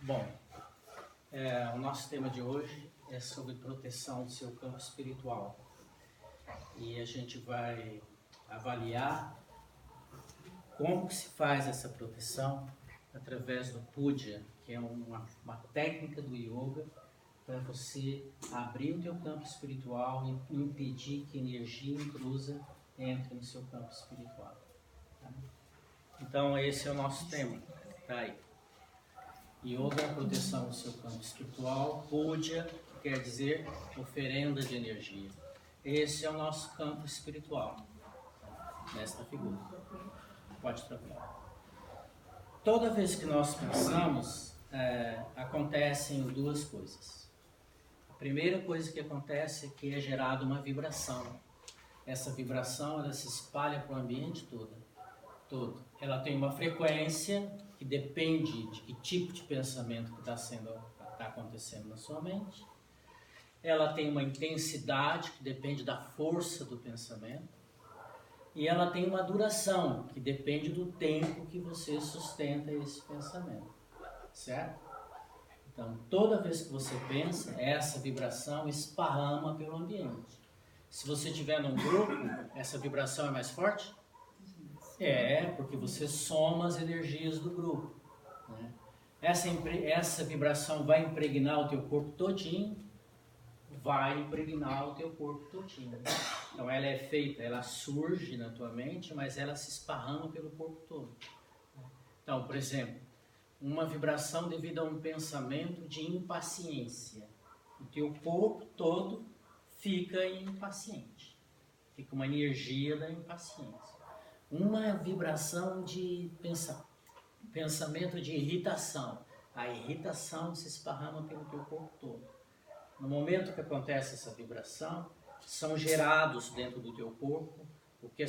Bom, o nosso tema de hoje é sobre proteção do seu campo espiritual. E a gente vai avaliar como que se faz essa proteção através do Puja, que é uma técnica do yoga para você abrir o teu campo espiritual e impedir que energia intrusa entre no seu campo espiritual. Tá? Então esse é o nosso tema. Tá aí. Yoga é a proteção do seu campo espiritual. Puja quer dizer oferenda de energia. Esse é o nosso campo espiritual, nesta figura. Pode trocar. Toda vez que nós pensamos, acontecem duas coisas. A primeira coisa que acontece é que é gerada uma vibração. Essa vibração ela se espalha para o ambiente todo. Ela tem uma frequência que depende de que tipo de pensamento que está acontecendo na sua mente. Ela tem uma intensidade que depende da força do pensamento. E ela tem uma duração que depende do tempo que você sustenta esse pensamento. Certo? Então, toda vez que você pensa, essa vibração esparrama pelo ambiente. Se você estiver num grupo, essa vibração é mais forte? Porque você soma as energias do grupo. Né? Essa vibração vai impregnar o teu corpo todinho, Então ela surge na tua mente, mas ela se esparrama pelo corpo todo. Então, por exemplo, uma vibração devido a um pensamento de impaciência. O teu corpo todo fica impaciente. Fica uma energia da impaciência. Uma vibração de pensamento de irritação. A irritação se esparrama pelo teu corpo todo. No momento que acontece essa vibração, são gerados dentro do teu corpo o que a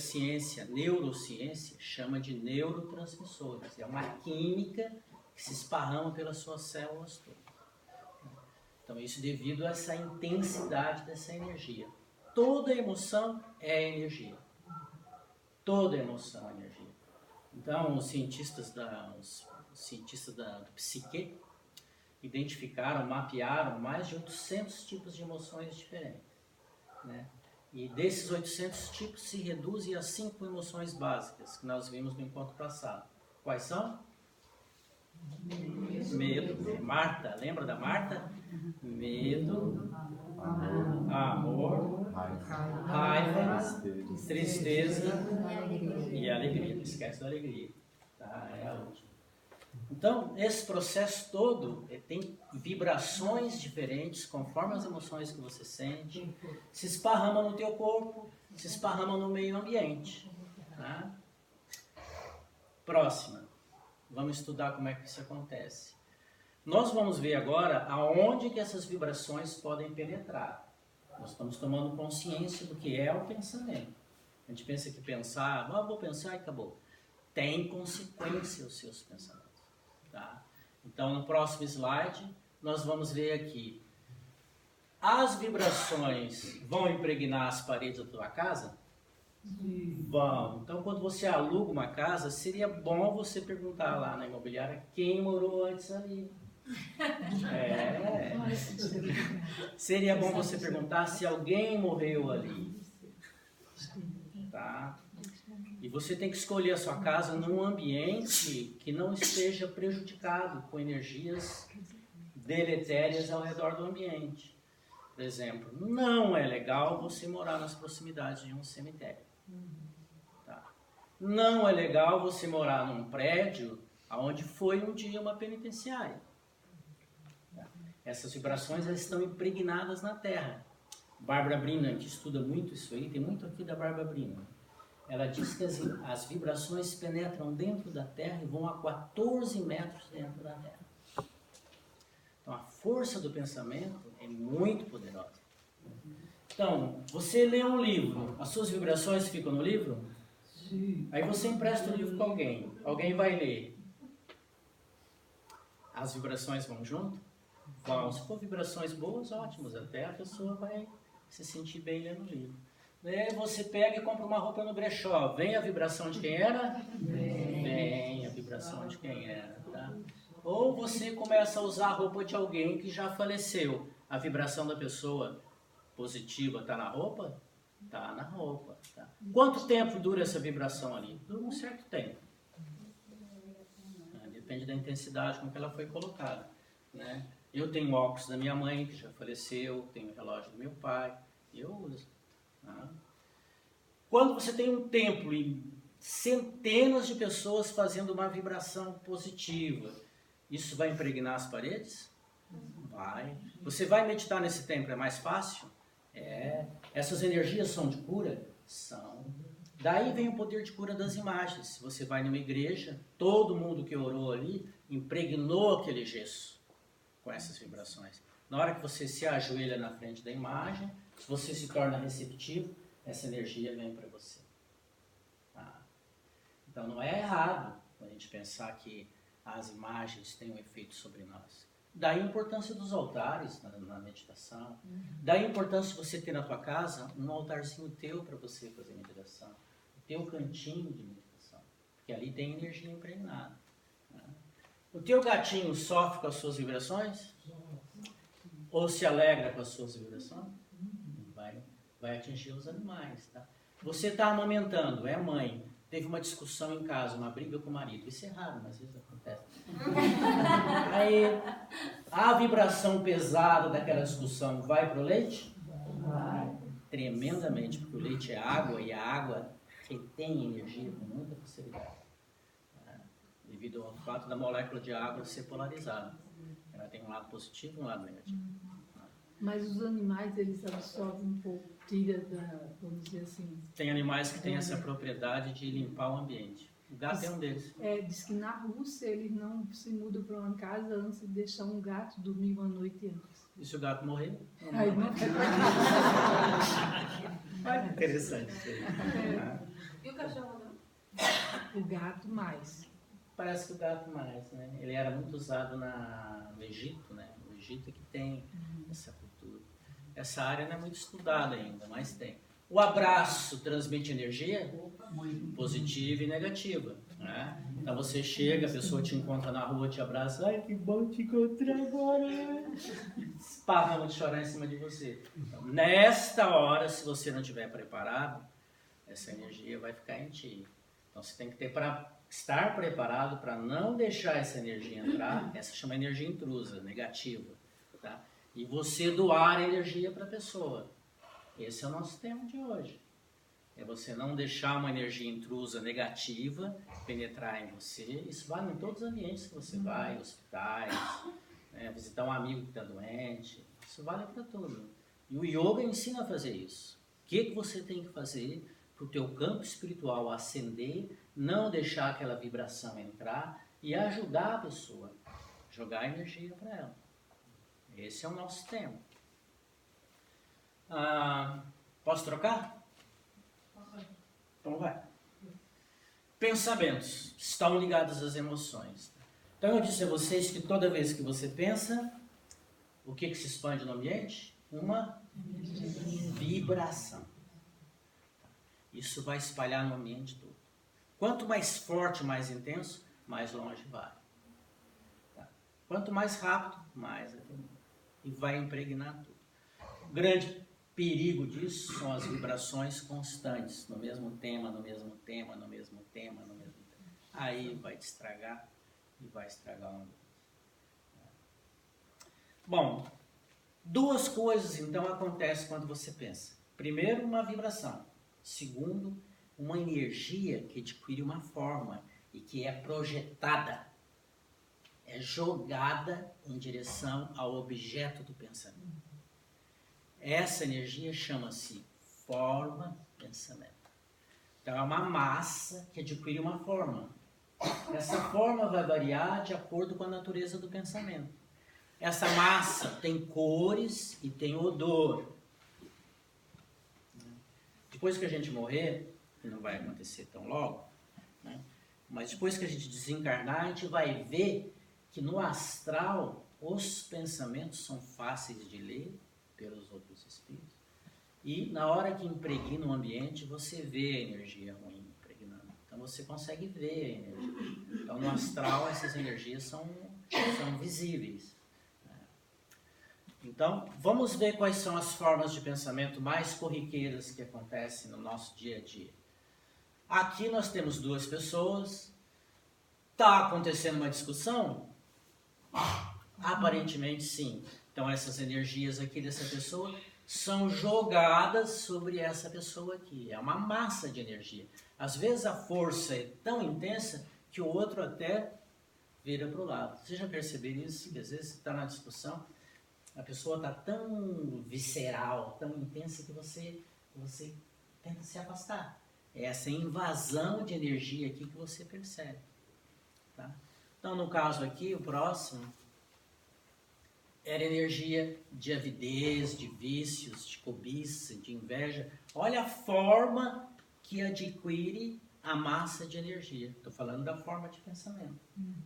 neurociência, chama de neurotransmissores. É uma química que se esparrama pelas suas células todas. Então, isso devido a essa intensidade dessa energia. Toda emoção é energia. Toda emoção é energia. Então, os cientistas do psique mapearam mais de 800 tipos de emoções diferentes. Né? E desses 800 tipos se reduzem a 5 emoções básicas que nós vimos no encontro passado. Quais são? Medo. Marta, lembra da Marta? Medo, amor, raiva, tristeza e alegria. Não esquece da alegria. Tá? É a última. Então, esse processo todo tem vibrações diferentes conforme as emoções que você sente, se esparrama no teu corpo, se esparrama no meio ambiente. Tá? Próxima. Vamos estudar como é que isso acontece. Nós vamos ver agora aonde que essas vibrações podem penetrar. Nós estamos tomando consciência do que é o pensamento. A gente pensa que pensar, vou pensar e acabou. Tem consequência os seus pensamentos. Tá? Então, no próximo slide, nós vamos ver aqui. As vibrações vão impregnar as paredes da tua casa? Vão. Então, quando você aluga uma casa, seria bom você perguntar lá na imobiliária quem morou antes ali. Seria bom você perguntar se alguém morreu ali. Tá? E você tem que escolher a sua casa num ambiente que não esteja prejudicado com energias deletérias ao redor do ambiente. Por exemplo, não é legal você morar nas proximidades de um cemitério. Tá? Não é legal você morar num prédio onde foi um dia uma penitenciária. Tá? Essas vibrações elas estão impregnadas na Terra. Bárbara Brinan, que estuda muito isso aí, tem muito aqui da Bárbara Brinan. Ela diz que as vibrações penetram dentro da Terra e vão a 14 metros dentro da Terra. Então, a força do pensamento é muito poderosa. Então, você lê um livro, as suas vibrações ficam no livro? Sim. Aí você empresta o livro para alguém. Alguém vai ler. As vibrações vão junto? Vão. Se for vibrações boas, ótimas. Até a pessoa vai se sentir bem lendo o livro. Aí você pega e compra uma roupa no brechó. Vem a vibração de quem era? Vem a vibração de quem era. Tá? Ou você começa a usar a roupa de alguém que já faleceu. A vibração da pessoa positiva está na roupa? Está na roupa. Tá. Quanto tempo dura essa vibração ali? Dura um certo tempo. Depende da intensidade com que ela foi colocada. Né? Eu tenho óculos da minha mãe, que já faleceu, tenho o relógio do meu pai, eu uso. Tá? Quando você tem um templo e centenas de pessoas fazendo uma vibração positiva, isso vai impregnar as paredes? Vai. Você vai meditar nesse templo, é mais fácil? É. Essas energias são de cura? São. Daí vem o poder de cura das imagens. Se você vai numa igreja, todo mundo que orou ali impregnou aquele gesso com essas vibrações. Na hora que você se ajoelha na frente da imagem, se você se torna receptivo, essa energia vem para você. Tá? Então não é errado a gente pensar que as imagens têm um efeito sobre nós. Daí a importância dos altares na meditação. Daí a importância de você ter na tua casa um altarzinho teu para você fazer meditação. O teu cantinho de meditação. Porque ali tem energia impregnada. Né? O teu gatinho sofre com as suas vibrações? Ou se alegra com as suas vibrações? Vai atingir os animais. Tá? Você está amamentando, é mãe. Teve uma discussão em casa, uma briga com o marido. Isso é raro, mas às vezes acontece. Aí, a vibração pesada daquela discussão vai para o leite? Vai. Tremendamente, porque o leite é água e a água retém energia com muita facilidade. Devido ao fato da molécula de água ser polarizada. Ela tem um lado positivo e um lado negativo. Mas os animais, eles absorvem um pouco, vamos dizer assim... Tem animais que têm essa propriedade de limpar o ambiente. O gato é um deles. Diz que na Rússia eles não se mudam para uma casa antes de deixar um gato dormir uma noite antes. E se o gato morrer? Aí não é interessante isso aí. E o cachorro não? O gato mais. Parece que o gato mais, né? Ele era muito usado no Egito, né? O Egito é que tem essa cultura. Essa área não é muito estudada ainda, mas tem. O abraço transmite energia positiva e negativa. Né? Então você chega, a pessoa te encontra na rua, te abraça, ai que bom te encontrar agora. Esparrama de chorar em cima de você. Então, nesta hora, se você não estiver preparado, essa energia vai ficar em ti. Então você tem que estar preparado para não deixar essa energia entrar. Essa chama energia intrusa, negativa. Tá? E você doar energia para a pessoa. Esse é o nosso tema de hoje. É você não deixar uma energia intrusa negativa penetrar em você. Isso vale em todos os ambientes que você vai, hospitais, né, visitar um amigo que está doente. Isso vale para tudo. E o yoga ensina a fazer isso. O que você tem que fazer para o teu campo espiritual ascender, não deixar aquela vibração entrar e ajudar a pessoa, jogar energia para ela. Esse é o nosso tema. Posso trocar? Então vai. Pensamentos estão ligados às emoções. Então eu disse a vocês que toda vez que você pensa, o que se expande no ambiente? Uma vibração. Isso vai espalhar no ambiente todo. Quanto mais forte, mais intenso, mais longe vai. Tá? Quanto mais rápido, mais e vai impregnar tudo. O grande perigo disso são as vibrações constantes, no mesmo tema, no mesmo tema, no mesmo tema, no mesmo tema. Aí vai te estragar e vai estragar o ambiente. Bom, duas coisas então acontecem quando você pensa. Primeiro, uma vibração. Segundo, uma energia que adquire uma forma e que é projetada, é jogada em direção ao objeto do pensamento. Essa energia chama-se forma-pensamento. Então é uma massa que adquire uma forma. Essa forma vai variar de acordo com a natureza do pensamento. Essa massa tem cores e tem odor. Depois que a gente morrer, que não vai acontecer tão logo, né? Mas depois que a gente desencarnar, a gente vai ver que no astral os pensamentos são fáceis de ler pelos outros espíritos. E na hora que impregna o ambiente, você vê a energia ruim impregnando. Então Então você consegue ver a energia. Então no astral essas energias são visíveis. Então vamos ver quais são as formas de pensamento mais corriqueiras que acontecem no nosso dia a dia. Aqui nós temos duas pessoas. Está acontecendo uma discussão? Aparentemente sim. Então essas energias aqui dessa pessoa são jogadas sobre essa pessoa aqui. É uma massa de energia. Às vezes a força é tão intensa que o outro até vira para o lado. Vocês já perceberam isso? Que às vezes você está na discussão, a pessoa está tão visceral, tão intensa que você tenta se afastar. É essa invasão de energia aqui que você percebe. Tá? Então no caso aqui, o próximo era energia de avidez, de vícios, de cobiça, de inveja. Olha a forma que adquire a massa de energia. Estou falando da forma de pensamento.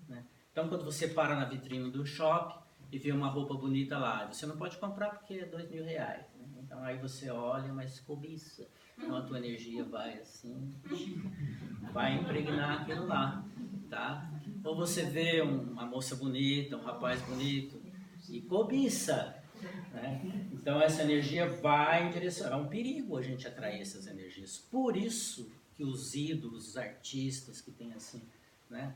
Né? Então, quando você para na vitrine do shopping e vê uma roupa bonita lá, você não pode comprar porque é R$2.000. Né? Então, aí você olha, mas cobiça. Então, a tua energia vai assim, vai impregnar aquilo lá. Tá? Ou você vê uma moça bonita, um rapaz bonito, e cobiça, né? Então essa energia vai em direção, é um perigo a gente atrair essas energias. Por isso que os ídolos, os artistas que tem assim, né?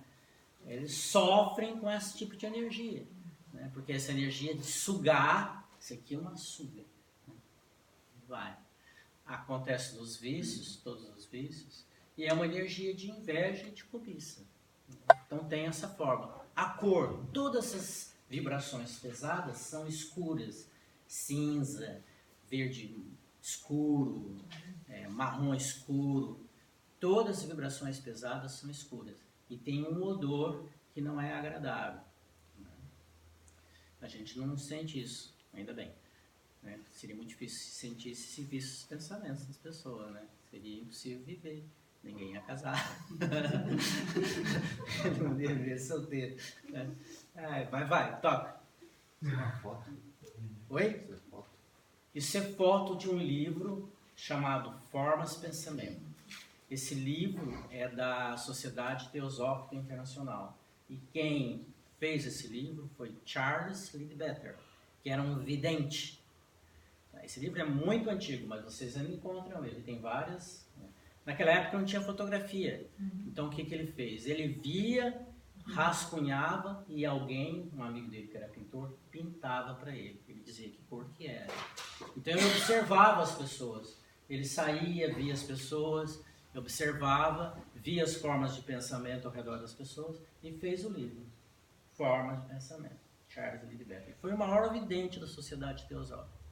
Eles sofrem com esse tipo de energia, né? Porque essa energia de sugar, isso aqui é uma suga, né? Vai. Acontece nos vícios, todos os vícios, e é uma energia de inveja e de cobiça. Então tem essa forma. A cor, todas essas vibrações pesadas são escuras, cinza, verde escuro, marrom escuro. Todas as vibrações pesadas são escuras e tem um odor que não é agradável. A gente não sente isso, ainda bem. Né? Seria muito difícil sentir se visse os pensamentos das pessoas, né? Seria impossível viver. Ninguém ia casar. Não deveria ser solteiro. Né? Vai, toca. Isso é uma foto? Oi? Isso é foto? Isso é foto de um livro chamado Formas Pensamento. Esse livro é da Sociedade Teosófica Internacional. E quem fez esse livro foi Charles Leadbeater, que era um vidente. Esse livro é muito antigo, mas vocês ainda encontram ele. Tem várias. Naquela época não tinha fotografia. Então o que ele fez? Ele via, rascunhava e alguém, um amigo dele que era pintor, pintava para ele. Ele dizia que cor que era. Então ele observava as pessoas. Ele saía, via as pessoas, observava, via as formas de pensamento ao redor das pessoas e fez o livro Formas de Pensamento. Charles Leadbeater. Ele foi o maior vidente da Sociedade Teosófica.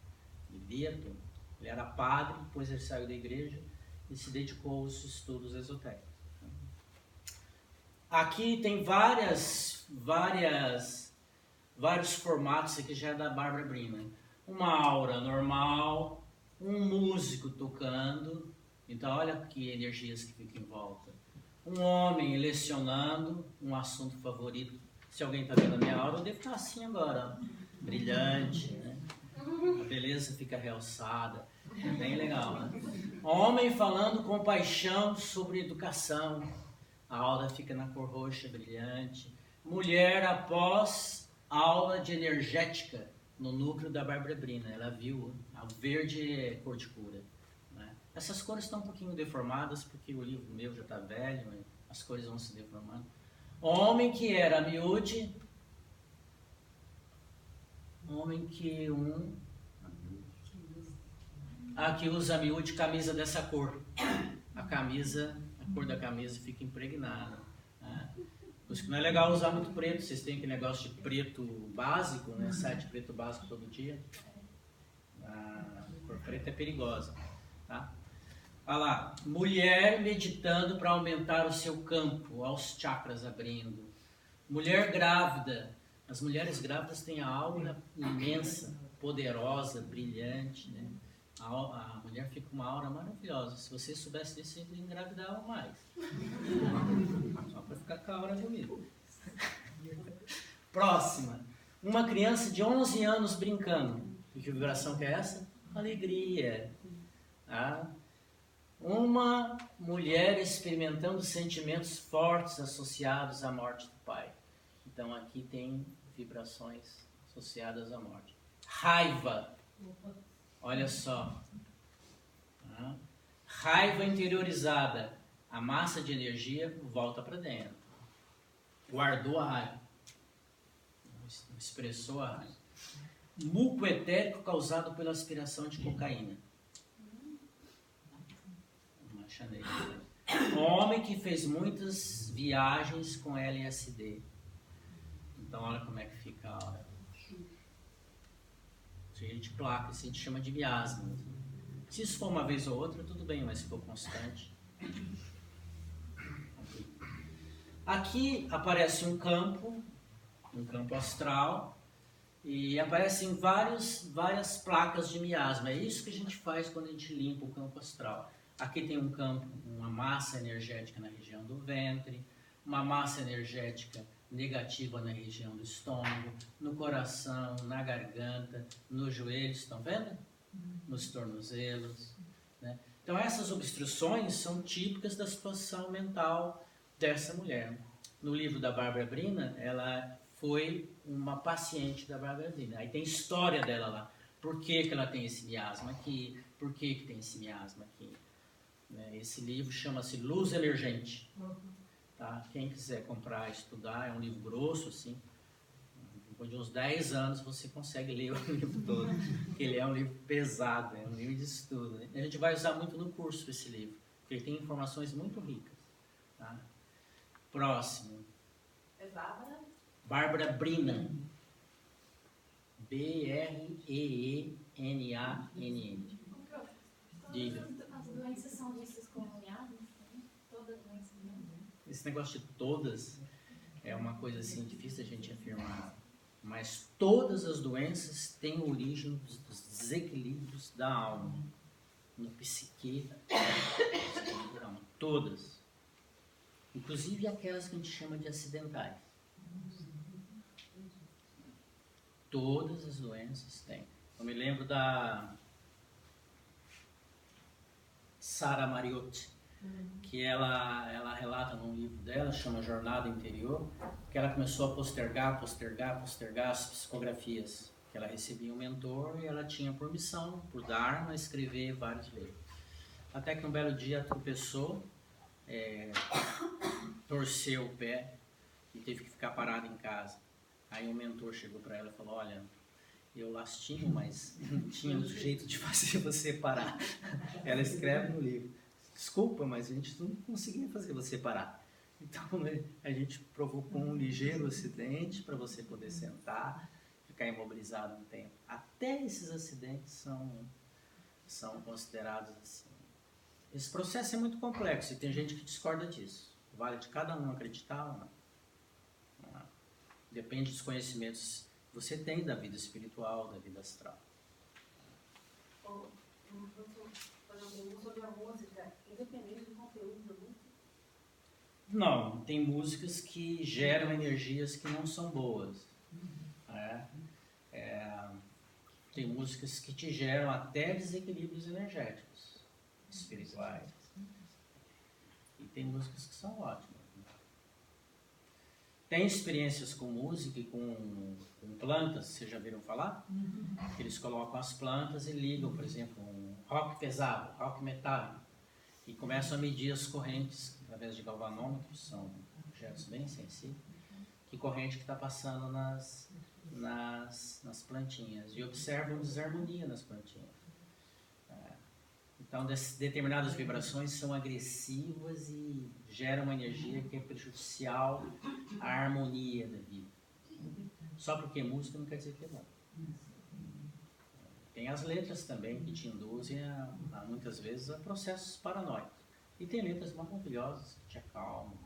Ele via tudo. Ele era padre, depois ele saiu da igreja e se dedicou aos estudos esotéricos. Aqui tem vários formatos, aqui já é da Barbara Brennan. Uma aura normal, um músico tocando, então olha que energias que ficam em volta. Um homem lecionando um assunto favorito. Se alguém está vendo a minha aura, eu devo estar assim agora, ó, brilhante, né? A beleza fica realçada, é bem legal, né? Homem falando com paixão sobre educação, a aura fica na cor roxa, brilhante. Mulher após aula de energética no núcleo da Barbara Brennan, ela viu, o verde é cor de cura, né? Essas cores estão um pouquinho deformadas porque o livro meu já está velho, né? As cores vão se deformando. Homem que era miúde, homem que aqui usa miúde, camisa dessa cor. A cor da camisa fica impregnada. Né? Por isso que não é legal usar muito preto. Vocês têm aquele negócio de preto básico, né? Sai de preto básico todo dia. A cor preta é perigosa. Tá? Olha lá, mulher meditando para aumentar o seu campo, aos chakras abrindo. Mulher grávida. As mulheres grávidas têm a aura imensa, poderosa, brilhante, né? A mulher fica com uma aura maravilhosa. Se você soubesse disso, você engravidava mais. Só para ficar com a aura bonita. Próxima. Uma criança de 11 anos brincando. Que vibração que é essa? Alegria. Ah, Uma mulher experimentando sentimentos fortes associados à morte do pai. Então aqui tem vibrações associadas à morte. Raiva. Olha só. Raiva interiorizada. A massa de energia volta para dentro. Guardou a raiva. Expressou a raiva. Muco etérico causado pela aspiração de cocaína. Uma chaneira. Homem que fez muitas viagens com LSD. Então olha como é que fica a hora. Cheio de placa, isso a gente chama de miasma. Se isso for uma vez ou outra, tudo bem, mas se for constante. Aqui aparece um campo astral, e aparecem várias placas de miasma. É isso que a gente faz quando a gente limpa o campo astral. Aqui tem um campo, uma massa energética na região do ventre, uma massa energética negativa na região do estômago, no coração, na garganta, nos joelhos, estão vendo? Nos tornozelos. Né? Então essas obstruções são típicas da situação mental dessa mulher. No livro da Bárbara Brina, ela foi uma paciente da Bárbara Brina. Aí tem história dela lá. Por que ela tem esse miasma aqui? Por que tem esse miasma aqui? Né? Esse livro chama-se Luz Emergente. Tá? Quem quiser comprar e estudar, é um livro grosso, assim. Depois de uns 10 anos você consegue ler o livro todo. Porque ele é um livro pesado, é um livro de estudo. Né? A gente vai usar muito no curso esse livro, porque ele tem informações muito ricas. Tá? Próximo. É Bárbara? Bárbara Brina. B-R-E-E-N-A-N-N. Diga. As doenças são vistas como miasmas? Todas as doenças não? Esse negócio de todas é uma coisa assim difícil a gente afirmar. Mas todas as doenças têm origem dos desequilíbrios da alma. No psique, todas. Inclusive aquelas que a gente chama de acidentais. Todas as doenças têm. Eu me lembro da Sara Mariotti, que ela relata num livro dela, chama Jornada Interior, que ela começou a postergar as psicografias, que ela recebia um mentor e ela tinha por missão, por dharma, escrever vários livros. Até que um belo dia tropeçou, torceu o pé e teve que ficar parada em casa. Aí o mentor chegou para ela e falou: olha, eu lastimo, mas não tinha outro jeito de fazer você parar. Ela escreve no livro: desculpa, mas a gente não conseguia fazer você parar. Então a gente provocou um ligeiro acidente para você poder sentar, ficar imobilizado um tempo. Até esses acidentes são considerados assim. Esse processo é muito complexo e tem gente que discorda disso. Vale de cada um acreditar ou não. Depende dos conhecimentos que você tem da vida espiritual, da vida astral. Sobre a música, independente do conteúdo da música? Não, tem músicas que geram energias que não são boas. Tem músicas que te geram até desequilíbrios energéticos, espirituais. E tem músicas que são ótimas. Tem experiências com música e com plantas, vocês já viram falar? Que eles colocam as plantas e ligam, por exemplo, um rock pesado, rock metálico, e começam a medir as correntes através de galvanômetros, são objetos bem sensíveis, que corrente que está passando nas plantinhas, e observam desarmonia nas plantinhas. Então, determinadas vibrações são agressivas e geram uma energia que é prejudicial à harmonia da vida. Só porque música não quer dizer que é bom. Tem as letras também que te induzem muitas vezes a processos paranoicos. E tem letras maravilhosas que te acalmam.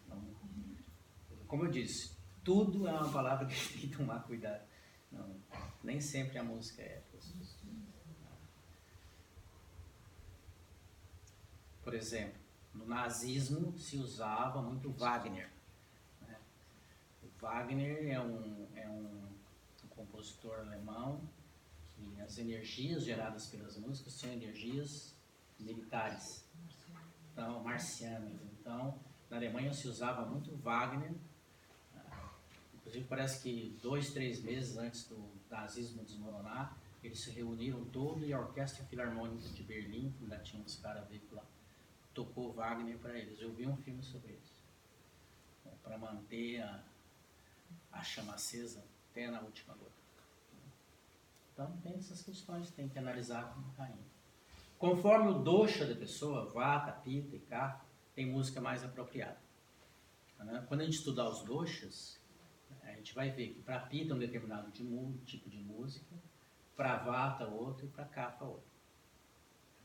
Então, como eu disse, tudo é uma palavra que tem que tomar cuidado. Não, nem sempre a música é. Por exemplo, no nazismo se usava muito Wagner. Né? O Wagner é um compositor alemão que as energias geradas pelas músicas são energias militares. Então, marcianos. Então, na Alemanha se usava muito Wagner. Inclusive, parece que 2, 3 meses antes do nazismo desmoronar, eles se reuniram todos e a Orquestra Filarmônica de Berlim, que ainda tinha uns caras vivos lá, tocou Wagner para eles. Eu vi um filme sobre isso. Para manter a chama acesa até na última gota. Então, tem essas questões, tem que analisar como está indo. Conforme o dosha da pessoa, vata, pitta e kapha, tem música mais apropriada. Quando a gente estudar os doshas, a gente vai ver que para pitta um determinado tipo de música, para vata outro e para kapha outro.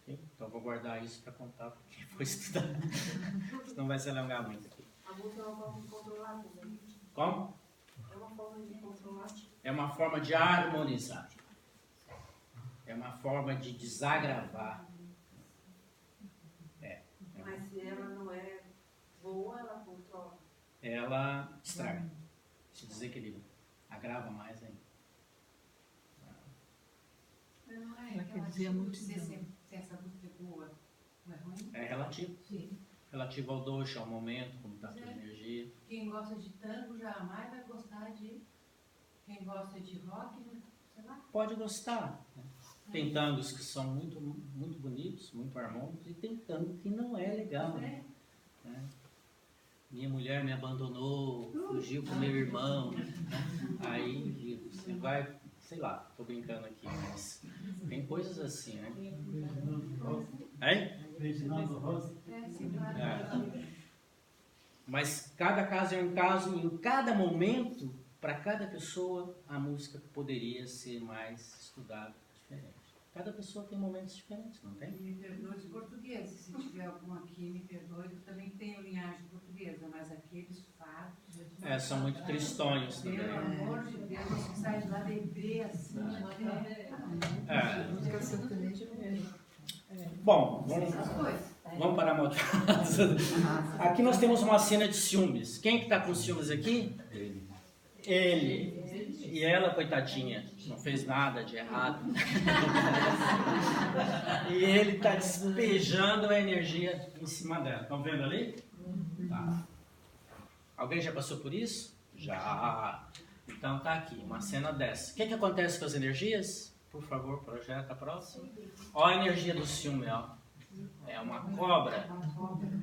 Okay? Então, eu vou guardar isso para contar para quem for estudar. Senão vai se alongar muito aqui. A música é uma forma de controlar também. Como? É uma forma de controlar. É uma forma de harmonizar. É uma forma de desagravar. Mas se ela não é boa, ela controla. Ela estraga, se desequilibra, agrava mais ainda. Mas não é Ela quer dizer a relativo multidão. se essa música é boa ou é ruim? É relativo. Sim. Relativo ao dosha, ao momento, como está a tua É. energia. Quem gosta de tango jamais vai gostar de. Quem gosta de rock, sei lá. Pode gostar. Né? Tem tangos que são muito, muito bonitos, muito harmônicos, e tem tango que não é legal. É. Né? Minha mulher me abandonou, fugiu com meu irmão. Né? Aí você vai, sei lá, estou brincando aqui, mas tem coisas assim, né? Hein? É, sim, claro. É. Mas cada caso é um caso, em cada momento, para cada pessoa, a música poderia ser mais estudada diferente. Cada pessoa tem momentos diferentes, não tem? E me perdoe os portugueses, se tiver algum aqui, me perdoe, eu também tenho linhagem portuguesa, mas aqueles fados... São muito tristonhos também. Pelo amor de Deus, você sai de lá deprê assim, É. Música sertaneja Bom, essas coisas. vamos parar mal de falar. Aqui nós temos uma cena de ciúmes. Quem que está com ciúmes aqui? Ele. E ela, coitadinha, não fez nada de errado. E ele está despejando a energia em cima dela. Estão vendo ali? Tá. Alguém já passou por isso? Já. Então tá aqui, uma cena dessa. O que acontece com as energias? Por favor, projeta a próxima. Olha a energia do ciúme, ó. É uma cobra.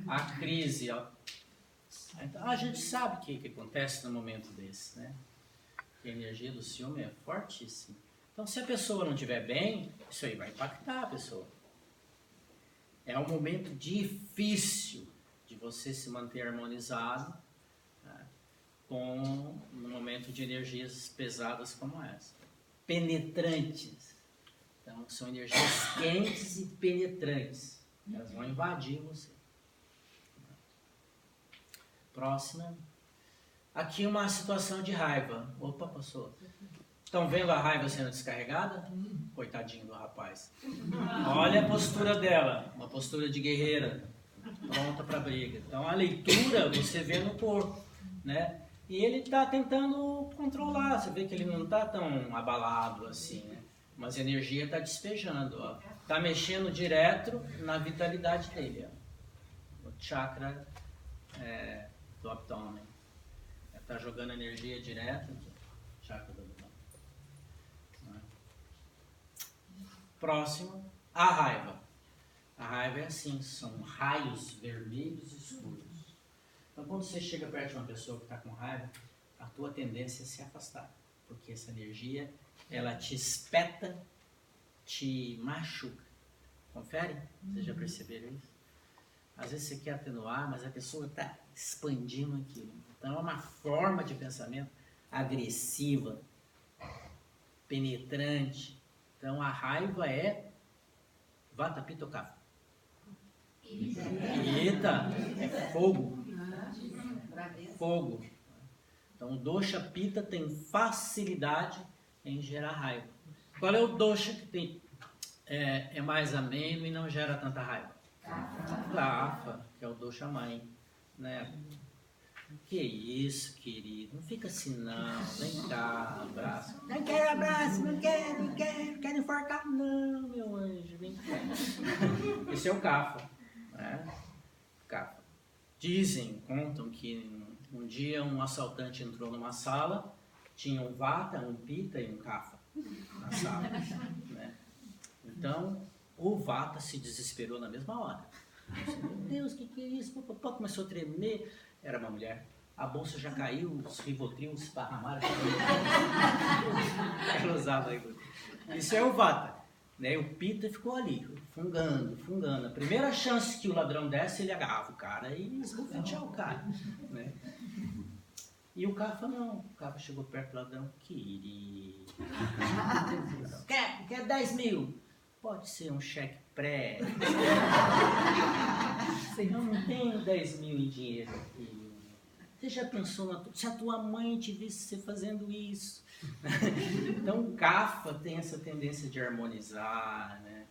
A crise, ó. Então, a gente sabe o que acontece no momento desse, né? Que a energia do ciúme é fortíssima. Então, se a pessoa não estiver bem, isso aí vai impactar a pessoa. É um momento difícil de você se manter harmonizado, né, com um momento de energias pesadas como essa. Penetrantes. Então, são energias quentes e penetrantes. Elas vão invadir você. Próxima. Aqui uma situação de raiva. Opa, passou. Estão vendo a raiva sendo descarregada? Coitadinho do rapaz. Olha a postura dela. Uma postura de guerreira. Pronta para briga. Então a leitura você vê no corpo, né? E ele está tentando controlar. Você vê que ele não está tão abalado assim, né? Mas a energia está despejando. Está mexendo direto na vitalidade dele. Ó. No chakra do abdômen. Está jogando energia direto aqui. Chakra do abdômen. Próximo, a raiva. A raiva é assim, são raios vermelhos escuros. Então, quando você chega perto de uma pessoa que está com raiva, a tua tendência é se afastar. Porque essa energia, ela te espeta, te machuca. Confere? Vocês já perceberam isso? Às vezes você quer atenuar, mas a pessoa está expandindo aquilo. Então, é uma forma de pensamento agressiva, penetrante. Então, a raiva é vata, pitta ou kapha? Pitta é fogo. Fogo. Então, o dosha pitta tem facilidade em gerar raiva. Qual é o dosha que tem, é mais ameno e não gera tanta raiva? Kapha, que é o dosha mãe. Né? Que isso, querido? Não fica assim não. Vem cá, abraço. Não quero abraço, não quero enforcar. Não, meu anjo, vem cá. Esse é o Kapha, né? Kapha. Contam que um dia um assaltante entrou numa sala, tinha um Vata, um Pitta e um Kapha na sala, né? Então, o Vata se desesperou na mesma hora. Meu Deus, o que é isso? O papai começou a tremer. Era uma mulher. A bolsa já caiu, os Rivotril esparramaram. Ela usava aí. Isso é o Vata, né? O Pitta ficou ali, fungando. A primeira chance que o ladrão desse, ele agarrava o cara e esbofeteava o cara, né? E o Kapha não. O Kapha chegou perto do ladrão. Querido. Quer 10 mil? Pode ser um cheque pré. Eu não tenho 10 mil em dinheiro aqui. Você já pensou se a tua mãe te visse você fazendo isso? Então o Kapha tem essa tendência de harmonizar, né?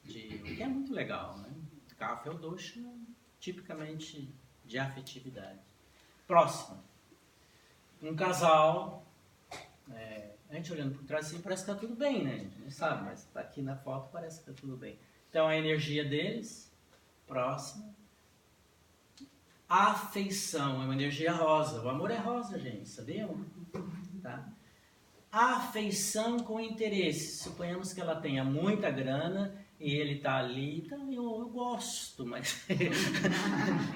O que é muito legal, né? O Kapha é o dosha tipicamente de afetividade. Próximo. Um casal, a gente olhando por trás assim, parece que está tudo bem, né? A gente não sabe, mas aqui na foto parece que está tudo bem. Então a energia deles, próximo. A afeição é uma energia rosa. O amor é rosa, gente, sabiam? Tá? A afeição com interesse. Suponhamos que ela tenha muita grana e ele está ali, então eu gosto, mas...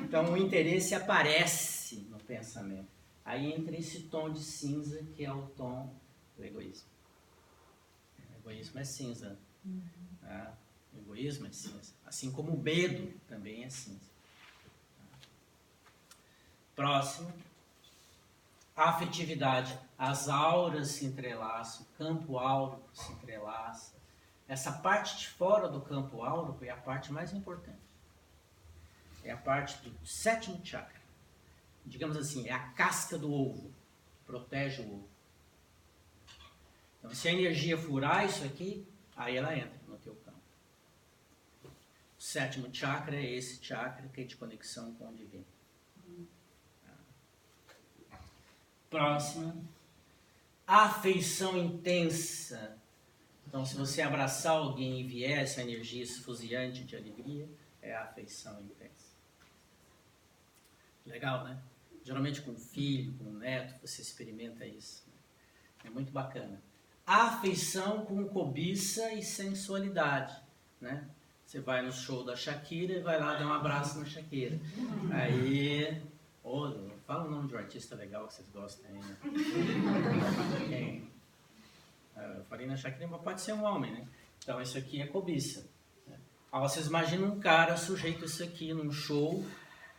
Então o interesse aparece no pensamento. Aí entra esse tom de cinza que é o tom do egoísmo. O egoísmo é cinza. Tá? O egoísmo é cinza. Assim como o medo também é cinza. Próximo. A afetividade. As auras se entrelaçam, o campo áurico se entrelaça. Essa parte de fora do campo áurico é a parte mais importante. É a parte do 7º chakra. Digamos assim, é a casca do ovo, que protege o ovo. Então, se a energia furar isso aqui, aí ela entra no teu campo. O 7º chakra é esse chakra que é de conexão com o divino. Próximo. Afeição intensa. Então, se você abraçar alguém e vier essa energia esfuziante de alegria, é a afeição intensa. Legal, né? Geralmente com o filho, com o neto, você experimenta isso. É muito bacana. Afeição com cobiça e sensualidade, né? Você vai no show da Shakira e vai lá dar um abraço na Shakira. Aí, fala o nome de um artista legal que vocês gostam aí, né? Quem? Eu falei na Shakira, mas pode ser um homem, né? Então isso aqui é cobiça. Aí vocês imaginam um cara sujeito isso aqui num show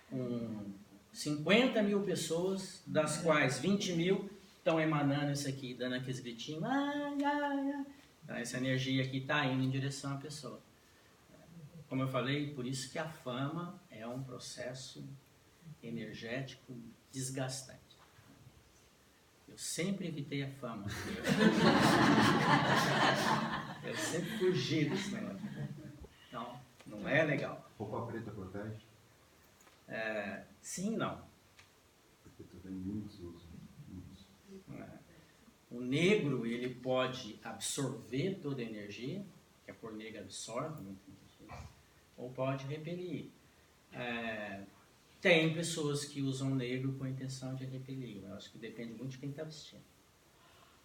com 50 mil pessoas, das quais 20 mil estão emanando isso aqui, dando aqueles gritinhos. Ai, ai, ai. Então, essa energia aqui está indo em direção à pessoa. Como eu falei, por isso que a fama é um processo energético desgastante. Eu sempre evitei a fama. Eu sempre fugi desse negócio. Então, não é legal. Roupa preta protege? Sim e não. Porque tu vendo muitos usos. O negro, ele pode absorver toda a energia, que a cor negra absorve muita energia, ou pode repelir. Tem pessoas que usam negro com a intenção de repelir. Eu acho que depende muito de quem está vestindo.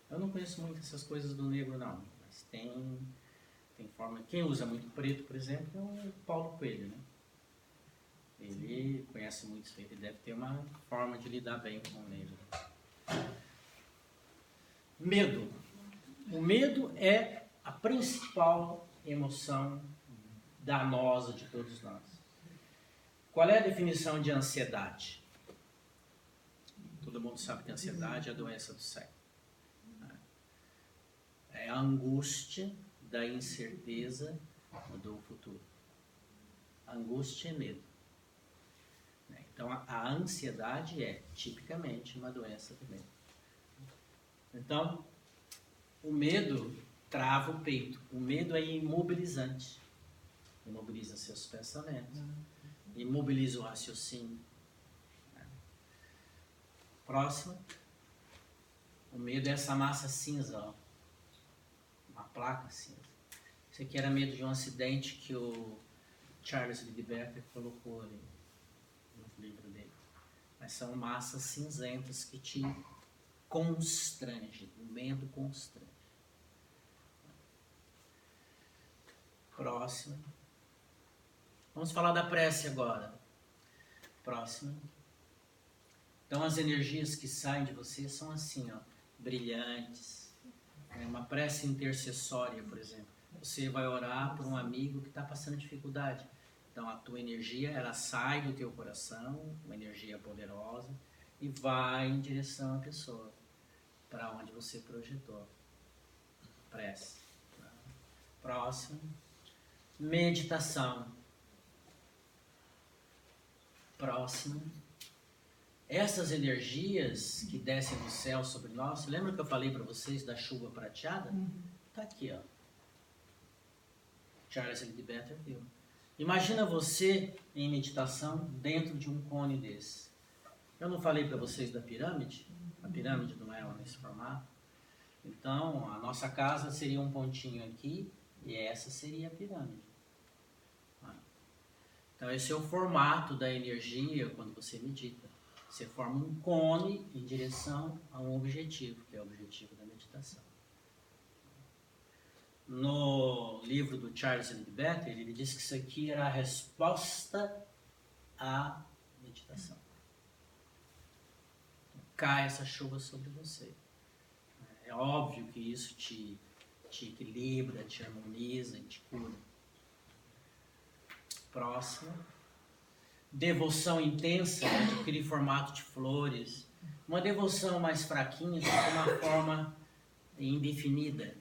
Eu não conheço muito essas coisas do negro, não. Mas tem forma... Quem usa muito preto, por exemplo, é o Paulo Coelho, né? Ele conhece muito isso. Ele deve ter uma forma de lidar bem com o negro. Medo. O medo é a principal emoção danosa de todos nós. Qual é a definição de ansiedade? Todo mundo sabe que a ansiedade é a doença do século. É a angústia da incerteza do futuro. Angústia é medo. Então, a ansiedade é tipicamente uma doença do medo. Então, o medo trava o peito. O medo é imobilizante. Imobiliza seus pensamentos. Imobiliza o raciocínio. Próximo. O medo é essa massa cinza, ó. Uma placa cinza. Isso aqui era medo de um acidente que o Charles Liddberger colocou ali no livro dele. Mas são massas cinzentas que te constrange, o medo constrange. Próximo. Vamos falar da prece agora. Próximo. Então as energias que saem de você são assim, ó, brilhantes. É uma prece intercessória, por exemplo. Você vai orar por um amigo que está passando dificuldade. Então a tua energia, ela sai do teu coração, uma energia poderosa, e vai em direção à pessoa, para onde você projetou. Prece. Próximo. Meditação. Próximo. Essas energias que descem do céu sobre nós, lembra que eu falei para vocês da chuva prateada? Tá aqui, ó. Charles Liddberger viu. Imagina você em meditação dentro de um cone desse. Eu não falei para vocês da pirâmide? A pirâmide não é nesse formato. Então, a nossa casa seria um pontinho aqui e essa seria a pirâmide. Então, esse é o formato da energia quando você medita. Você forma um cone em direção a um objetivo, que é o objetivo da meditação. No livro do Charles Liddberger, ele diz que isso aqui era a resposta à meditação. Cai essa chuva sobre você. É óbvio que isso te equilibra, te harmoniza e te cura. Próximo. Devoção intensa, aquele formato de flores. Uma devoção mais fraquinha, de uma forma indefinida.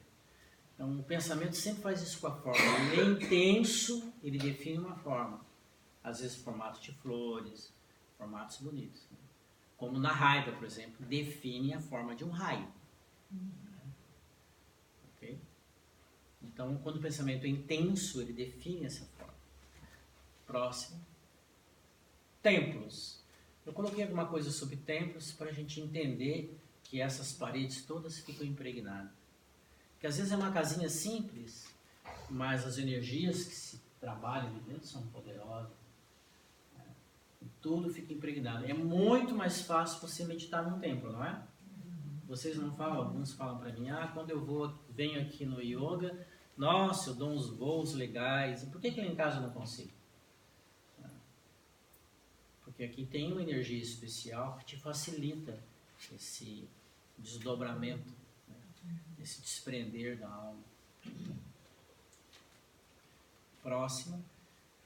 Então, o pensamento sempre faz isso com a forma. Ele é intenso, ele define uma forma. Às vezes, formato de flores, formatos bonitos. Né? Como na raiva, por exemplo, define a forma de um raio. Ok? Então, quando o pensamento é intenso, ele define essa forma. Próximo. Templos. Eu coloquei alguma coisa sobre templos para a gente entender que essas paredes todas ficam impregnadas. Que às vezes é uma casinha simples, mas as energias que se trabalham ali dentro são poderosas. E tudo fica impregnado. É muito mais fácil você meditar num templo, não é? Vocês não falam, alguns falam para mim, quando eu venho aqui no yoga, nossa, eu dou uns voos legais. E por que lá em casa eu não consigo? Porque aqui tem uma energia especial que te facilita esse desdobramento, né? Esse desprender da alma. Próximo.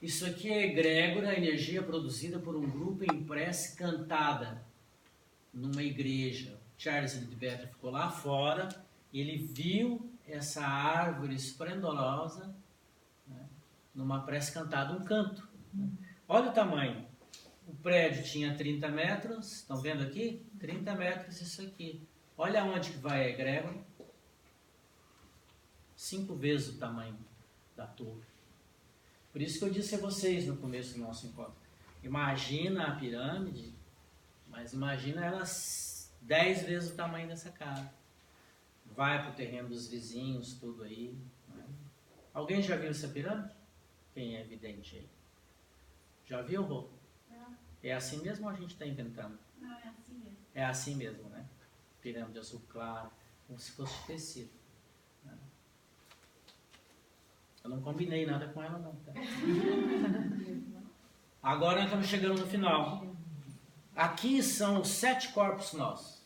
Isso aqui é egrégora, a energia produzida por um grupo em prece cantada numa igreja. Charles Liddberger ficou lá fora e ele viu essa árvore esplendorosa, né, numa prece cantada, um canto. Né? Olha o tamanho. O prédio tinha 30 metros, estão vendo aqui? 30 metros isso aqui. Olha onde que vai a egrégora. 5 vezes o tamanho da torre. Por isso que eu disse a vocês no começo do nosso encontro. Imagina a pirâmide, mas imagina ela 10 vezes o tamanho dessa casa. Vai para o terreno dos vizinhos, tudo aí. Né? Alguém já viu essa pirâmide? Quem é evidente aí? Já viu, Rô? É assim mesmo ou a gente está inventando? Não, é assim mesmo. É assim mesmo, né? Pirâmide azul claro, como se fosse tecido. Né? Eu não combinei nada com ela não, tá? Agora nós estamos chegando no final. Aqui são os 7 corpos nossos.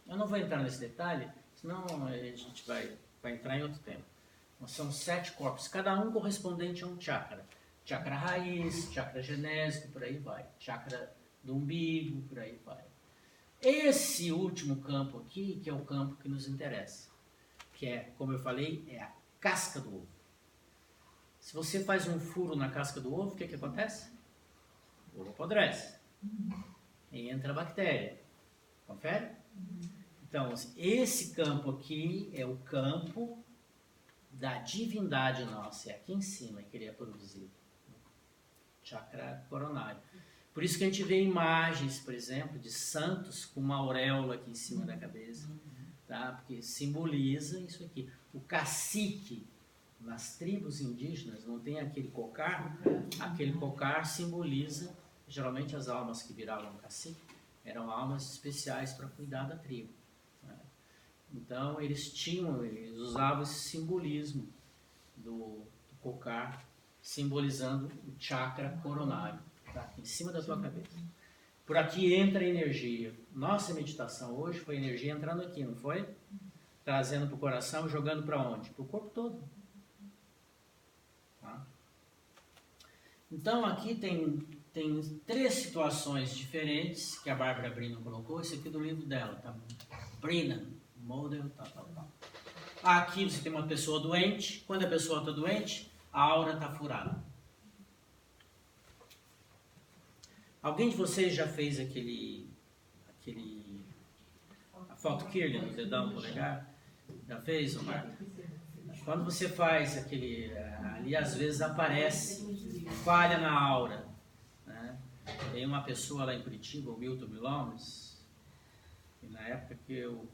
Eu não vou entrar nesse detalhe, senão a gente vai entrar em outro tempo. Mas são 7 corpos, cada um correspondente a um chakra. Chakra raiz, chakra genésico, por aí vai. Chakra do umbigo, por aí vai. Esse último campo aqui, que é o campo que nos interessa, que é, como eu falei, é a casca do ovo. Se você faz um furo na casca do ovo, o que acontece? O ovo apodrece. E entra a bactéria. Confere? Então, esse campo aqui é o campo da divindade nossa. É aqui em cima que ele é produzido. Chakra coronário. Por Por isso que a gente vê imagens, por exemplo, de santos com uma auréola aqui em cima da cabeça, tá? Porque simboliza isso aqui. O cacique, nas tribos indígenas, não tem aquele cocar? Aquele cocar simboliza, geralmente as almas que viravam cacique, eram almas especiais para cuidar da tribo. Né? Então, eles usavam esse simbolismo do cocar, simbolizando o chakra coronário, tá? Em cima da tua cabeça. Por aqui entra a energia. Nossa meditação hoje foi energia entrando aqui, não foi? Trazendo para o coração, jogando para onde? Para o corpo todo. Tá? Então aqui tem 3 situações diferentes que a Bárbara Brina colocou. Esse aqui é do livro dela, tá? Brina, model, tal. Aqui você tem uma pessoa doente. Quando a pessoa está doente, a aura está furada. Alguém de vocês já fez a foto Kirlian no dedão polegar? Já fez, Omar? Quando você faz ali às vezes aparece falha na aura, né? Tem uma pessoa lá em Curitiba, o Milton Milomes, e na época que eu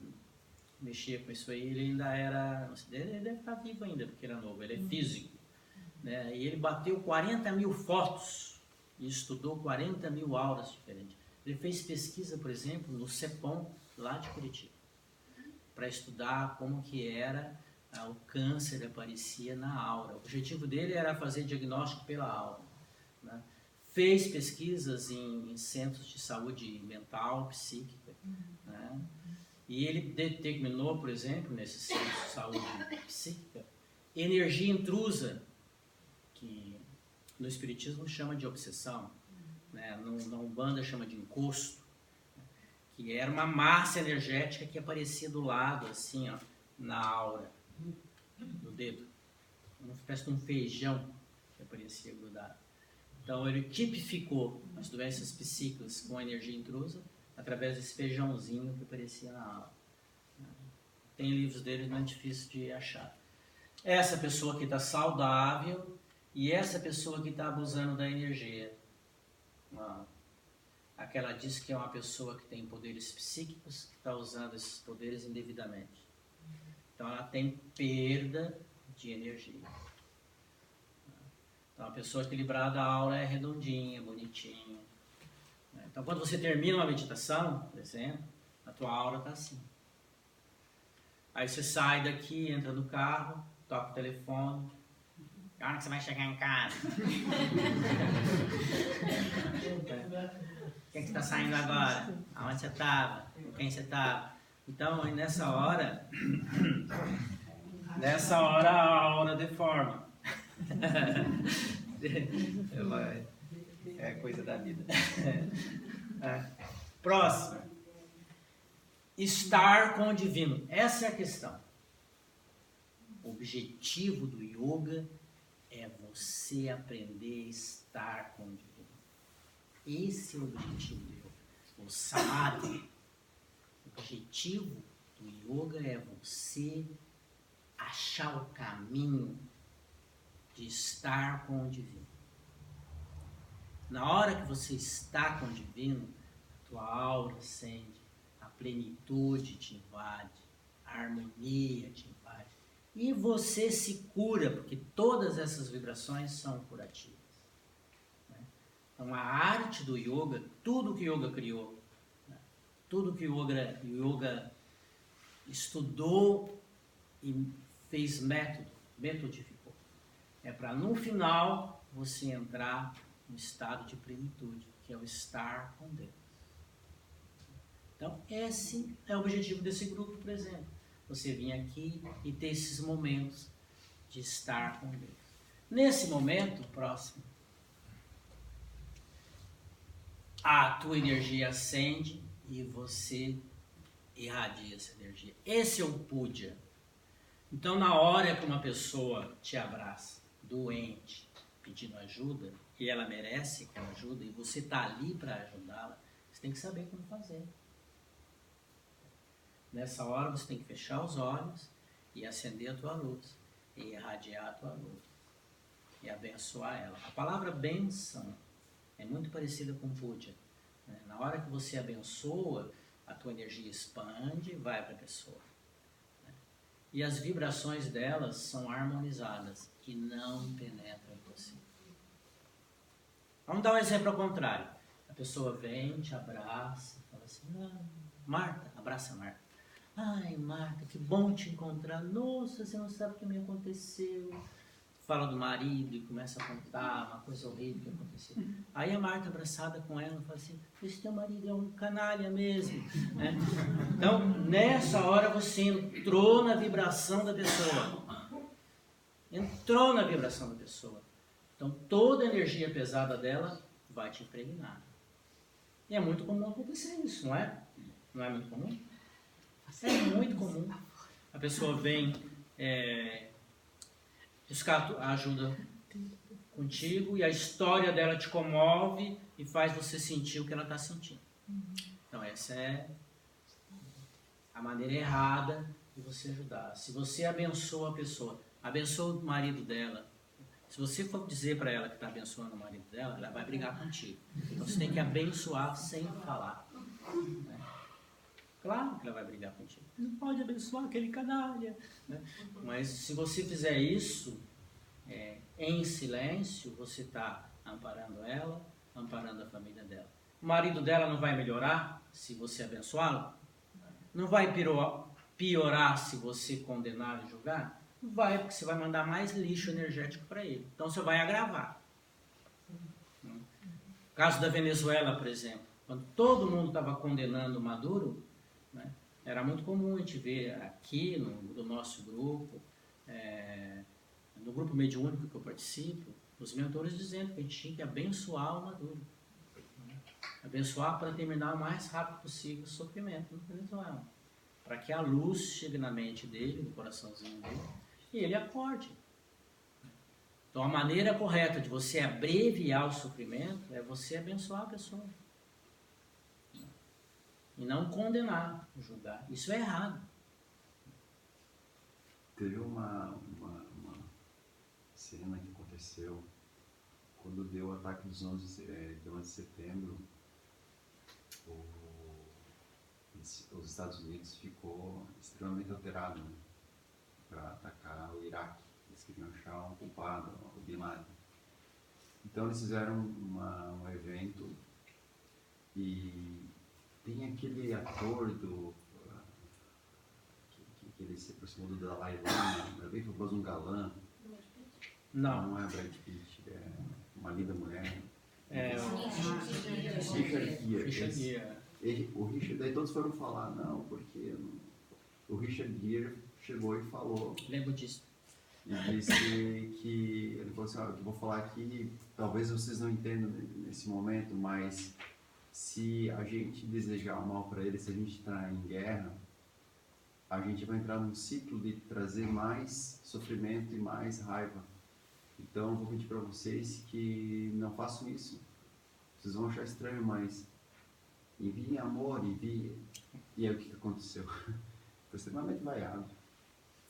mexia com isso aí, ele ainda era, ele deve estar vivo ainda, porque era novo, ele é físico, né? E ele bateu 40 mil fotos e estudou 40 mil auras diferentes. Ele fez pesquisa, por exemplo, no CEPOM, lá de Curitiba, para estudar como que era o câncer aparecia na aura. O objetivo dele era fazer diagnóstico pela aura, né? Fez pesquisas em centros de saúde mental, psíquica, né? E ele determinou, por exemplo, nesses centros de saúde psíquica, energia intrusa, que no espiritismo chama de obsessão, né? Na Umbanda chama de encosto, que era uma massa energética que aparecia do lado, assim, ó, na aura, no dedo, uma espécie de um feijão que aparecia grudado. Então ele tipificou as doenças psíquicas com energia intrusa através desse feijãozinho que aparecia na aura. Tem livros dele, não é difícil de achar. Essa pessoa que está saudável e essa pessoa que está abusando da energia. Aquela diz que é uma pessoa que tem poderes psíquicos, que está usando esses poderes indevidamente. Então ela tem perda de energia. Então a pessoa equilibrada, a aura é redondinha, bonitinha. Então quando você termina uma meditação, por exemplo, a tua aura está assim. Aí você sai daqui, entra no carro, toca o telefone. Que hora que você vai chegar em casa? O que está saindo agora? Aonde você estava? Com quem você estava? Então, nessa hora a aura deforma. É coisa da vida. Próximo. Estar com o divino. Essa é a questão. O objetivo do yoga é você aprender a estar com o divino. Esse é o objetivo do yoga. O samadhi. O objetivo do yoga é você achar o caminho de estar com o divino. Na hora que você está com o divino, a tua aura acende, a plenitude te invade, a harmonia te invade. E você se cura, porque todas essas vibrações são curativas. Então a arte do yoga, tudo que o yoga criou, tudo que o yoga estudou e fez metodificou, é para no final você entrar no estado de plenitude, que é o estar com Deus. Então esse é o objetivo desse grupo, por exemplo. Você vir aqui e ter esses momentos de estar com Deus. Nesse momento, próximo, a tua energia acende e você irradia essa energia. Esse é o puja. Então, na hora que uma pessoa te abraça, doente, pedindo ajuda, e ela merece aquela ajuda, e você está ali para ajudá-la, você tem que saber como fazer. Nessa hora você tem que fechar os olhos e acender a tua luz, e irradiar a tua luz, e abençoar ela. A palavra bênção É muito parecida com puja, né? Na hora que você abençoa, a tua energia expande e vai para a pessoa. Né? E as vibrações delas são harmonizadas e não penetram em você. Vamos dar um exemplo ao contrário. A pessoa vem, te abraça, fala assim, Marta, abraça a Marta. Ai, Marta, que bom te encontrar. Nossa, você não sabe o que me aconteceu. Fala do marido e começa a contar uma coisa horrível que aconteceu. Aí a Marta, abraçada com ela, fala assim, esse teu marido é um canalha mesmo. Né? Então, nessa hora você entrou na vibração da pessoa. Entrou na vibração da pessoa. Então, toda a energia pesada dela vai te impregnar. E é muito comum acontecer isso, não é? Não é muito comum? É muito comum. A pessoa vem buscar ajuda contigo e a história dela te comove e faz você sentir o que ela está sentindo. Então essa é a maneira errada de você ajudar. Se você abençoa a pessoa, abençoa o marido dela. Se você for dizer para ela que está abençoando o marido dela, ela vai brigar contigo. Então você tem que abençoar sem falar. Né? Claro que ela vai brigar contigo. Não pode abençoar aquele canalha. Né? Mas se você fizer isso em silêncio, você está amparando ela, amparando a família dela. O marido dela não vai melhorar se você abençoá-lo? Não vai piorar se você condenar e julgar? Vai, porque você vai mandar mais lixo energético para ele. Então você vai agravar. No caso da Venezuela, por exemplo, quando todo mundo estava condenando o Maduro, né, era muito comum a gente ver aqui no nosso grupo, no grupo mediúnico que eu participo, os mentores dizendo que a gente tinha que abençoar o Maduro. Né? Abençoar para terminar o mais rápido possível o sofrimento no Venezuela. Para que a luz chegue na mente dele, no coraçãozinho dele, e ele acorde. Então a maneira correta de você abreviar o sofrimento é você abençoar a pessoa. E não condenar, julgar. Isso é errado. Teve uma cena que aconteceu quando deu o ataque dos 11 de setembro. Os Estados Unidos ficou extremamente alterado, né, para atacar o Iraque. Eles queriam achar um culpado, o Bin Laden. Então eles fizeram um evento e tem aquele ator que ele se aproximou do Dalai Lama, é bem famoso, um galã. Não é Brad Pitt, é uma linda mulher. Richard Gere. O Richard, daí todos foram falar, não, porque o Richard Gere chegou e falou. Lembro disso. E disse que, ele falou assim, eu vou falar aqui, talvez vocês não entendam nesse momento, mas se a gente desejar o mal para ele, se a gente entrar em guerra, a gente vai entrar num ciclo de trazer mais sofrimento e mais raiva. Então eu vou pedir para vocês que não façam isso. Vocês vão achar estranho, mas enviem amor, enviem. E aí o que aconteceu? Foi extremamente vaiado.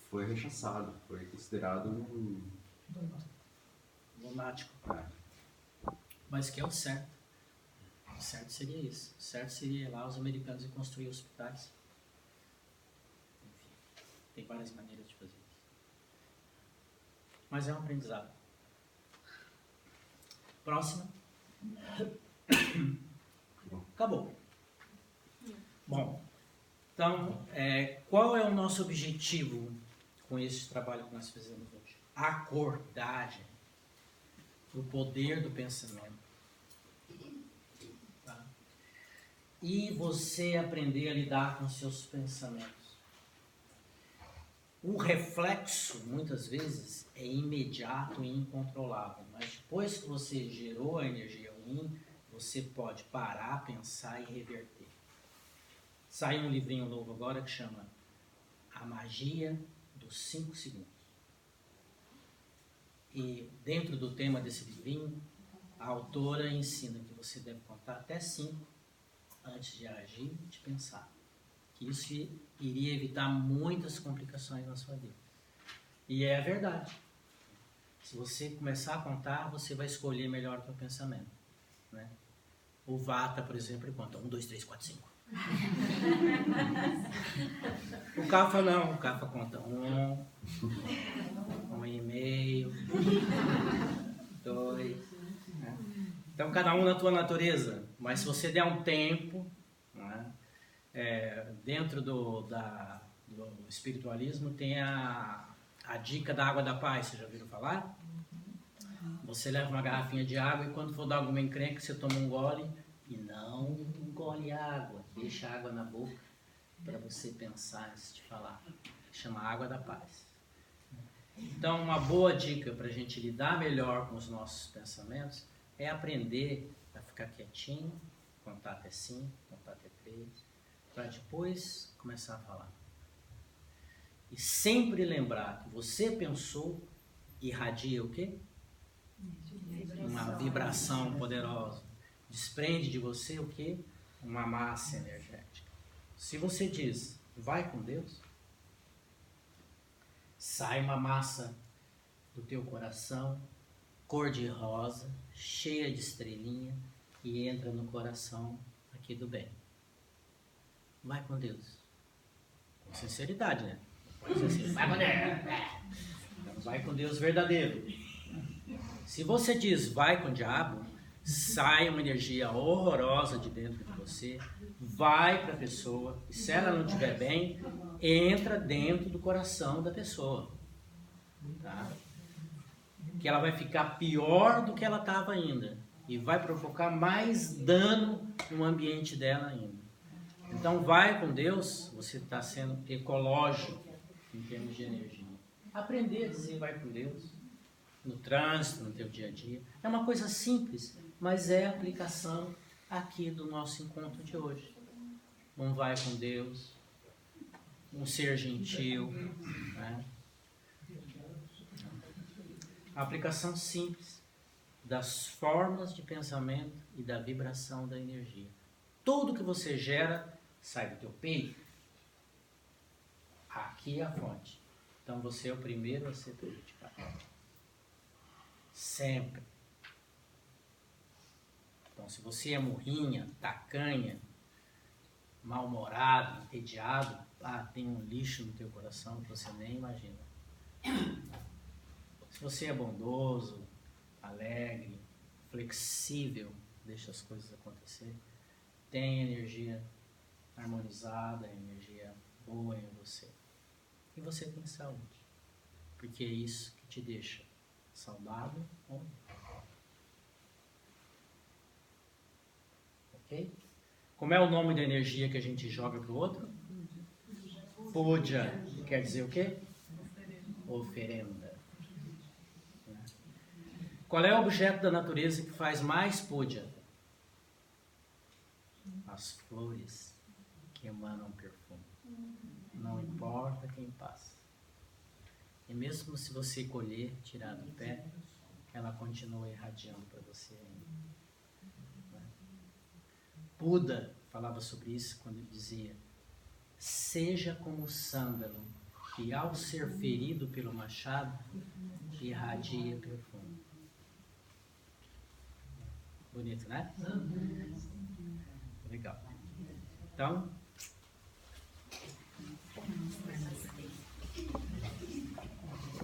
Foi rechaçado, foi considerado um lunático. Mas que é o certo. O certo seria isso. O certo seria ir lá os americanos e construir hospitais. Enfim, tem várias maneiras de fazer isso. Mas é um aprendizado. Próxima. Acabou. Bom, então, qual é o nosso objetivo com esse trabalho que nós fizemos hoje? Acordar, gente, o poder do pensamento. Tá? E você aprender a lidar com seus pensamentos. O reflexo, muitas vezes, é imediato e incontrolável. Mas depois que você gerou a energia ruim, você pode parar, pensar e reverter. Saiu um livrinho novo agora que chama A Magia dos 5 Segundos. E dentro do tema desse livrinho, a autora ensina que você deve contar até 5 antes de agir e de pensar. Que isso iria evitar muitas complicações na sua vida. E é a verdade. Se você começar a contar, você vai escolher melhor o seu pensamento. né? O Vata, por exemplo, ele conta 1, 2, 3, 4, 5. O Kapha não, o Kapha conta 1, 1,5, 2, né? Então cada um na tua natureza, mas se você der um tempo, né? Dentro do espiritualismo tem a dica da água da paz, vocês já ouviram falar? Você leva uma garrafinha de água e quando for dar alguma encrenca, você toma um gole e não engole água. Deixa a água na boca para você pensar antes de falar. Chama água da paz. Então, uma boa dica para a gente lidar melhor com os nossos pensamentos é aprender a ficar quietinho, contar até 5, contar até 3, para depois começar a falar. E sempre lembrar que você pensou, irradia o quê? Uma vibração poderosa. Desprende de você o quê? Uma massa energética. Se você diz, vai com Deus, sai uma massa do teu coração, cor de rosa, cheia de estrelinha, e entra no coração aqui do bem. Vai com Deus. Com sinceridade, né? Pode ser assim, vai com Deus. Então, vai com Deus verdadeiro. Se você diz vai com o diabo, sai uma energia horrorosa de dentro de você, vai para a pessoa, e se ela não estiver bem, entra dentro do coração da pessoa. Tá? Que ela vai ficar pior do que ela estava ainda. E vai provocar mais dano no ambiente dela ainda. Então vai com Deus, você está sendo ecológico em termos de energia. Aprender a dizer vai com Deus. No trânsito, no teu dia a dia. É uma coisa simples, mas é a aplicação aqui do nosso encontro de hoje. Um vai com Deus, um ser gentil, né? A aplicação simples das formas de pensamento e da vibração da energia. Tudo que você gera sai do teu peito. Aqui é a fonte. Então você é o primeiro a ser prejudicado. Sempre. Então, se você é murrinha, tacanha, mal-humorado, entediado, tem um lixo no teu coração que você nem imagina. Se você é bondoso, alegre, flexível, deixa as coisas acontecer, tem energia harmonizada, energia boa em você. E você tem saúde. Porque é isso que te deixa saudável ou não. Ok? Como é o nome da energia que a gente joga para o outro? Puja. Quer dizer o quê? Oferenda. Qual é o objeto da natureza que faz mais puja? As flores que emanam perfume. Não importa quem passa. E mesmo se você colher, tirar do pé, ela continua irradiando para você ainda. Buda falava sobre isso quando ele dizia: seja como o sândalo, que ao ser ferido pelo machado, irradia perfume. Bonito, né? Legal. Então,